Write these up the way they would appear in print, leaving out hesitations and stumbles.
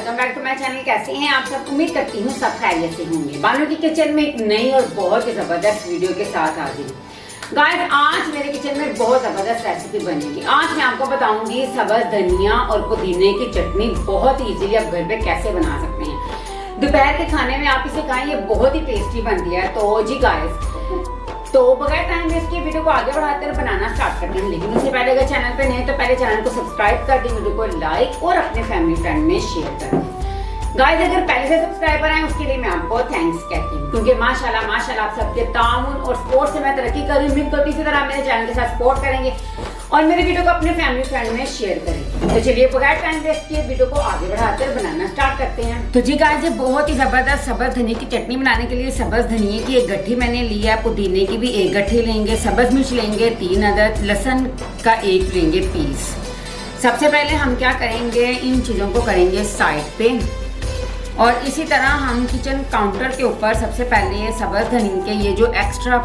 Welcome back to my channel. कैसे हैं आप सब? उम्मीद करती हूँ सब खैरियत से होंगे। बानो की किचन में एक नई और बहुत ही जबरदस्त वीडियो के साथ हाजिर हूँ। गाइस, आज मेरे किचन में बहुत जबरदस्त रेसिपी बनेगी। आज मैं आपको बताऊंगी सब्ज धनिया और पुदीने की चटनी बहुत इजीली आप घर पे कैसे बना सकते हैं। दोपहर के खाने में आप इसे खाएं, ये बहुत ही टेस्टी बनती है। तो जी गाइस, तो बगैर टाइम वेस्ट के वीडियो को आगे बढ़ाते हुए बनाना स्टार्ट करते हैं। लेकिन उससे पहले अगर चैनल पे नए तो पहले चैनल को सब्सक्राइब कर दें, वीडियो को लाइक और अपने फैमिली फ्रेंड में शेयर कर दें। गाइस, अगर पहले से सब्सक्राइबर आए उसके लिए मैं आपको थैंक्स कहती हूँ, क्योंकि माशाल्लाह माशाल्लाह आप सबके ताउन और सपोर्ट से मैं तरक्की कर रही हूँ। उम्मीद करती हूँ इसी तरह मेरे चैनल के साथ सपोर्ट करेंगे और मेरे वीडियो को अपने फैमिली फ्रेंड में शेयर करें। तो चलिए बगैर टाइम वेस्ट किए वीडियो को आगे बढ़ाते हुए बनाना स्टार्ट करते हैं। तो जी गाइस, ये बहुत ही जबरदस्त सब्ज धनिया की चटनी बनाने के लिए सब्ज धनिया की एक गट्ठी मैंने लिया है, पुदीने की भी एक गट्ठी लेंगे, सब्ज मिर्च लेंगे 3 अदद, लहसुन का 1 लेंगे पीस। सबसे पहले हम क्या करेंगे, इन चीज़ों को करेंगे साइड पे और इसी तरह हम किचन काउंटर के ऊपर सबसे पहले सब्ज धनिया के ये जो एक्स्ट्रा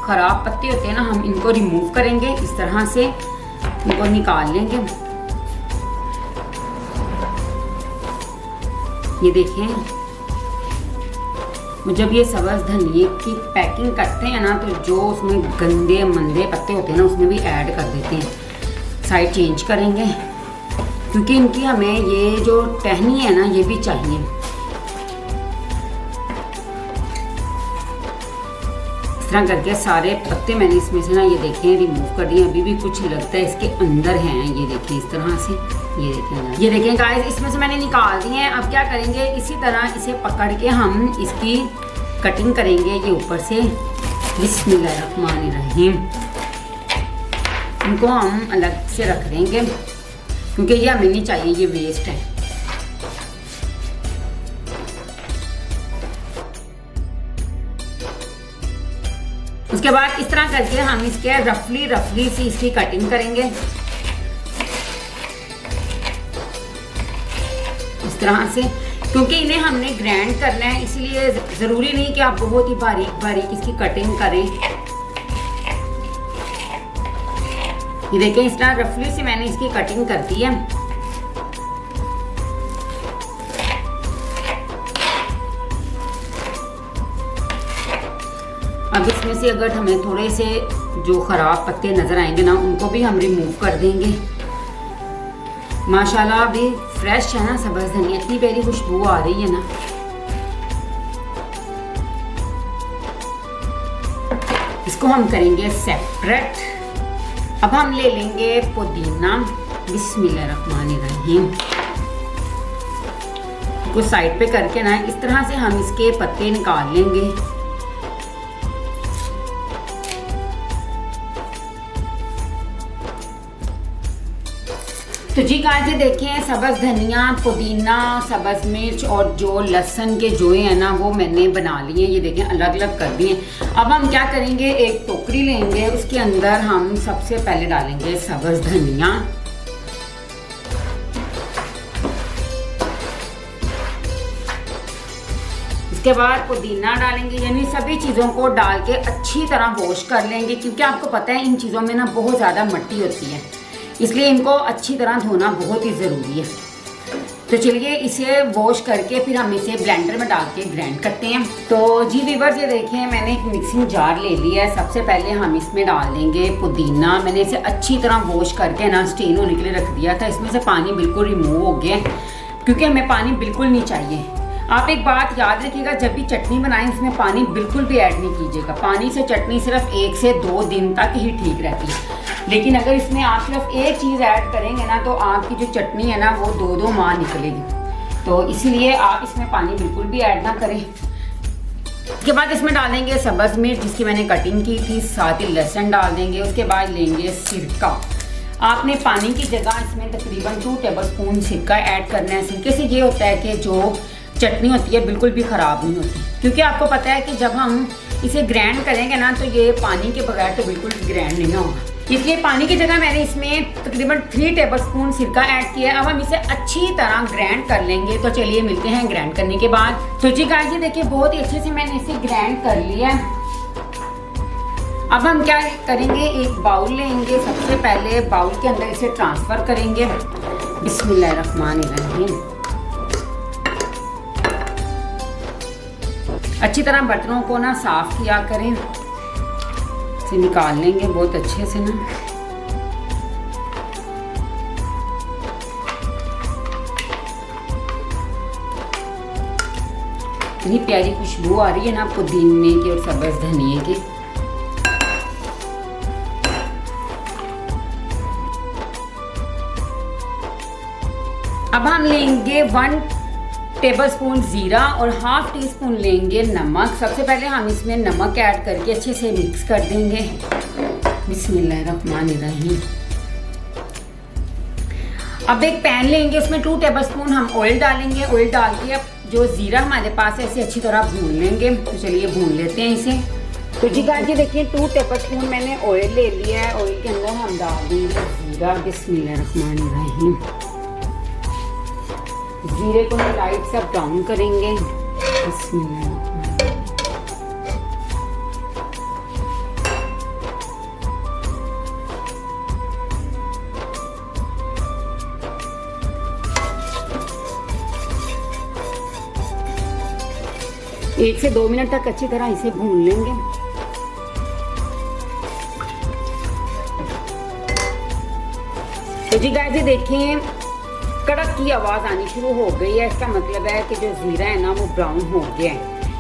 खराब पत्ते होते हैं ना, हम इनको रिमूव करेंगे। इस तरह से इनको निकाल लेंगे। ये देखें, जब ये सब्ज धनिया की पैकिंग करते हैं ना, तो जो उसमें गंदे मंदे पत्ते होते हैं ना, उसमें भी ऐड कर देते हैं। साइड चेंज करेंगे क्योंकि इनकी हमें ये जो टहनी है ना, ये भी चाहिए। इस तरह करके सारे पत्ते मैंने इसमें से ना, ये देखें, रिमूव कर दिए। अभी भी कुछ लगता है इसके अंदर हैं, ये देखें इस तरह से। ये देखें गाइस, इसमें से मैंने निकाल दिए हैं। अब क्या करेंगे, इसी तरह इसे पकड़ के हम इसकी कटिंग करेंगे। ये ऊपर से बिस्मिल्लाहिर्रहमानिर्रहीम, इनको हम अलग से रख देंगे क्योंकि ये हमें नहीं चाहिए, ये वेस्ट है। उसके बाद इस तरह करके हम इसके रफली सी इसकी कटिंग करेंगे इस तरह से, क्योंकि इन्हें हमने ग्राइंड करना है, इसलिए जरूरी नहीं कि आप बहुत ही बारीक इसकी कटिंग करें। ये देखें, इस तरह रफली से मैंने इसकी कटिंग कर दी है। अब इसमें से अगर हमें थोड़े से जो खराब पत्ते नजर आएंगे ना, उनको भी हम रिमूव कर देंगे। माशाल्लाह अभी फ्रेश है ना सब्ज धनिया, इतनी प्यारी खुशबू आ रही है ना। इसको हम करेंगे सेपरेट। अब हम ले लेंगे पुदीना, बिस्मिल्लाहिर्रहमानिर्रहीम। को साइड पे करके ना इस तरह से हम इसके पत्ते निकाल लेंगे। तो जी गाइस, ये देखें, सब्ज धनिया, पुदीना, सब्ज मिर्च और जो लहसुन के जोए हैं ना, वो मैंने बना लिए। ये देखें, अलग अलग कर दिए। अब हम क्या करेंगे, एक टोकरी लेंगे, उसके अंदर हम सबसे पहले डालेंगे सब्ज धनिया। इसके बाद पुदीना डालेंगे, यानी सभी चीज़ों को डाल के अच्छी तरह वॉश कर लेंगे, क्योंकि आपको पता है इन चीज़ों में ना बहुत ज़्यादा मिट्टी होती है, इसलिए इनको अच्छी तरह धोना बहुत ही ज़रूरी है। तो चलिए इसे वॉश करके फिर हम इसे ब्लेंडर में डाल के ग्राइंड करते हैं। तो जी व्यूअर्स, ये देखें, मैंने एक मिक्सिंग जार ले लिया है। सबसे पहले हम इसमें डाल देंगे पुदीना। मैंने इसे अच्छी तरह वॉश करके ना स्टेन होने के लिए रख दिया था। इसमें से पानी बिल्कुल रिमूव हो गया क्योंकि हमें पानी बिल्कुल नहीं चाहिए। आप एक बात याद रखिएगा, जब भी चटनी बनाएं उसमें पानी बिल्कुल भी ऐड नहीं कीजिएगा। पानी से चटनी सिर्फ 1 से 2 दिन तक ही ठीक रहती है, लेकिन अगर इसमें आप सिर्फ एक चीज़ ऐड करेंगे ना, तो आपकी जो चटनी है ना, वो 2-2 माह निकलेगी। तो इसीलिए आप इसमें पानी बिल्कुल भी ऐड ना करें। उसके बाद इसमें डालेंगे सब्ज मिर्च जिसकी मैंने कटिंग की थी, साथ ही लहसुन डाल देंगे। उसके बाद लेंगे सिरका। आपने पानी की जगह इसमें तकरीबन 2 टेबलस्पून सिरका ऐड करना है। सिरके से ये होता है कि जो चटनी होती है बिल्कुल भी ख़राब नहीं होती, क्योंकि आपको पता है कि जब हम इसे ग्राइंड करेंगे ना, तो ये पानी के बगैर तो बिल्कुल ग्राइंड नहीं होगा। इसलिए पानी की जगह मैंने इसमें तकरीबन 3 टेबलस्पून सिरका ऐड किया है। अब हम इसे अच्छी तरह ग्राइंड कर लेंगे। तो चलिए मिलते हैं ग्राइंड करने के बाद। तो जी गाइस, ये देखिए, बहुत ही अच्छे से मैंने इसे ग्राइंड कर लिया। अब हम क्या करेंगे, एक बाउल लेंगे। सबसे पहले बाउल के अंदर इसे ट्रांसफ़र करेंगे, बिस्मिल्लाहिर्रहमानिर्रहीम। अच्छी तरह बर्तनों को ना साफ किया करें, इसे निकाल लेंगे बहुत अच्छे से ना। इतनी प्यारी खुशबू आ रही है ना पुदीने की और सब्ज धनिए की। अब हम लेंगे 1 टेबलस्पून जीरा और हाफ टी स्पून लेंगे नमक। सबसे पहले हम इसमें नमक ऐड करके अच्छे से मिक्स कर देंगे। बिस्मिल्लाहिर्रहमानिर्रहीम। अब एक पैन लेंगे, उसमें 2 टेबलस्पून हम ऑयल डालेंगे। ऑयल डाल के अब जो जीरा हमारे पास है इसे अच्छी तरह भून लेंगे। तो चलिए भून लेते हैं इसे। तो जी गाइस, देखिए 2 टेबलस्पून मैंने ऑयल ले लिया है। ऑयल के अंदर हम डाल देंगे जीरा। बिस्मिल्लाहिर्रहमानिर्रहीम। जीरे को हम लाइट सा ब्राउन करेंगे। बिस्मिल्लाह। एक से 2 मिनट तक अच्छी तरह इसे भून लेंगे। तो जी गाइस, ये देखें कड़क की आवाज़ आनी शुरू हो गई है। इसका मतलब है कि जो जीरा है ना वो ब्राउन हो गया है।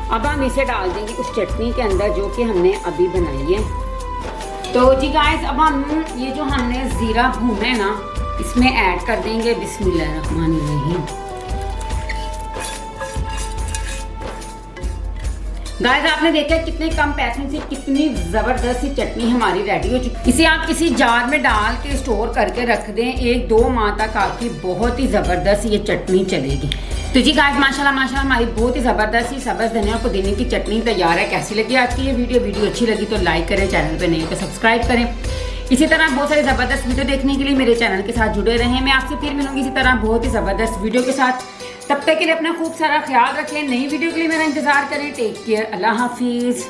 अब हम इसे डाल देंगे उस चटनी के अंदर जो कि हमने अभी बनाई है। तो जी गाइस, अब हम ये जो हमने जीरा भूना है ना इसमें ऐड कर देंगे। बिस्मिल्लाहिर्रहमानिर्रहीम। गाइस, आपने देखा कितने कम पैसों से कितनी ज़बरदस्त सी चटनी हमारी रेडी हो चुकी। इसे आप किसी जार में डाल के स्टोर करके रख दें, 1-2 माह तक आपकी बहुत ही ज़बरदस्त ये चटनी चलेगी। तो जी गाइस, माशाल्लाह माशाल्लाह हमारी बहुत ही ज़बरदस्त सी सब्ज़ धनिया और पुदीने की चटनी तैयार है। कैसी लगी आज की ये वीडियो अच्छी लगी तो लाइक करें, चैनल पर नहीं तो सब्सक्राइब करें। इसी तरह बहुत सारी ज़बरदस्त वीडियो देखने के लिए मेरे चैनल के साथ जुड़े रहें। मैं आपसे फिर मिलूंगी इसी तरह बहुत ही ज़बरदस्त वीडियो के साथ। तब तक के लिए अपना खूब सारा ख्याल रखें। नई वीडियो के लिए मेरा इंतजार करें। Take care. अल्लाह हाफिज़।